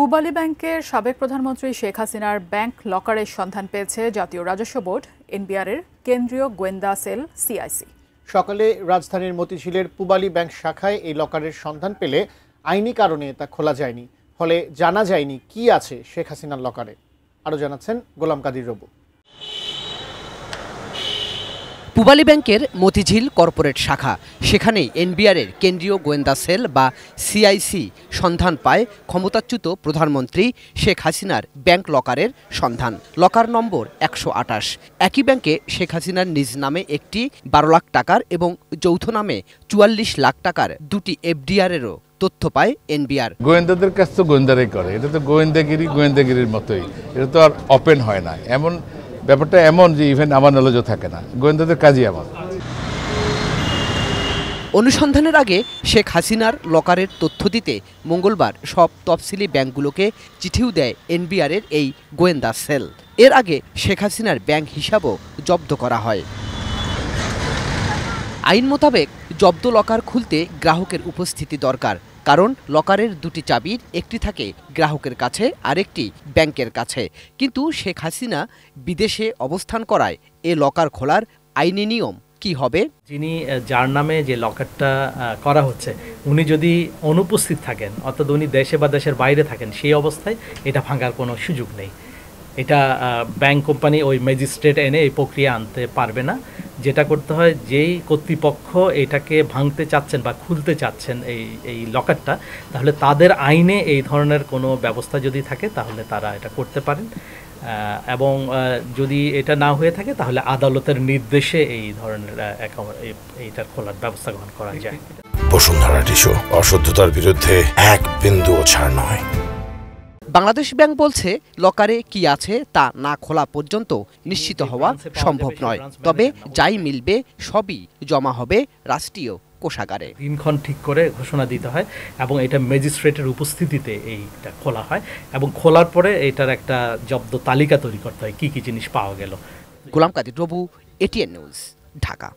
পূবালী ব্যাংকের সাবেক প্রধানমন্ত্রী শেখ হাসিনার ব্যাংক লকারের সন্ধান পেয়েছে জাতীয় রাজস্ব বোর্ড, এনবিআরের কেন্দ্রীয় গোয়েন্দা সেল সিআইসি। সকালে রাজধানীর মতিঝিলের পূবালী ব্যাংক শাখায় এই লকারের সন্ধান পেলে আইনি কারণে তা খোলা যায়নি, ফলে জানা যায়নি কি আছে শেখ হাসিনার লকারে। আরও জানাচ্ছেন গোলাম কাদির রবু। পূবালী ব্যাংকের মতিঝিল কর্পোরেট শাখা, সেখানেই এনবিআরের কেন্দ্রীয় গোয়েন্দা সেল বা সিআইসি সন্ধান পায় ক্ষমতাচ্যুত প্রধানমন্ত্রী শেখ হাসিনার ব্যাংক লকারের সন্ধান। লকার নম্বর 128। একই ব্যাংকে শেখ হাসিনার নিজ নামে একটি 12 লাখ টাকার এবং যৌথ নামে 44 লাখ টাকার দুটি এফডিআরেরও তথ্য পায় এনবিআর। গোয়েন্দাদের কাজ তো গোয়েন্দারাই করে, এটা তো গোয়েন্দাগিরির মতোই, এটা তো আর ওপেন হয় না। এমন ব্যাপারটা এমন যে ইভেন আমার নলেজও থাকে না, গোয়েন্দাদের কাজই এমন। অনুসন্ধানের আগে শেখ হাসিনার লকারের তথ্য দিতে মঙ্গলবার সব তফসিলি ব্যাংকগুলোকে চিঠিও দেয় এনবিআরের এই গোয়েন্দা সেল। এর আগে শেখ হাসিনার ব্যাংক হিসাবও জব্দ করা হয়। আইন মোতাবেক জব্দ লকার খুলতে গ্রাহকের উপস্থিতি দরকার, কারণ লকারের দুটি চাবির একটি থাকে গ্রাহকের কাছে, আরেকটি ব্যাংকের কাছে। কিন্তু শেখ হাসিনা বিদেশে অবস্থান করায় এ লকার খোলার আইনি নিয়ম কি হবে? যার নামে যে লকারটা করা হচ্ছে, উনি যদি অনুপস্থিত থাকেন, অর্থাৎ উনি দেশে বা দেশের বাইরে থাকেন, সেই অবস্থায় এটা ভাঙার কোনো সুযোগ নেই। এটা ব্যাংক কোম্পানি ওই ম্যাজিস্ট্রেট এনে এই প্রক্রিয়া আনতে পারবে না। যেটা করতে হয়, যেই কর্তৃপক্ষ এটাকে ভাঙতে চাচ্ছেন বা খুলতে চাচ্ছেন এই লকারটা, তাহলে তাদের আইনে এই ধরনের কোনো ব্যবস্থা যদি থাকে তাহলে তারা এটা করতে পারেন, এবং যদি এটা না হয়ে থাকে তাহলে আদালতের নির্দেশে এই ধরনের এইটার খোলার ব্যবস্থা গ্রহণ করা যায়। বসুন্ধরা টিস্যু, অশুদ্ধতার বিরুদ্ধে এক বিন্দুও ছাড় নয়। বাংলাদেশ ব্যাংক বলছে, লকারে কি আছে তা না খোলা পর্যন্ত নিশ্চিত হওয়া সম্ভব নয়। তবে যাই মিলবে সবই জমা হবে রাষ্ট্রীয় কোষাগারে। দিনক্ষণ ঠিক করে ঘোষণা দিতে হয় এবং এটা ম্যাজিস্ট্রেটের উপস্থিতিতে এইটা খোলা হয়, এবং খোলার পরে এটার একটা জব্দ তালিকা তৈরি করতে হয়, কি কি জিনিস পাওয়া গেল। গোলাম কাদির রবু, এটিএন নিউজ, ঢাকা।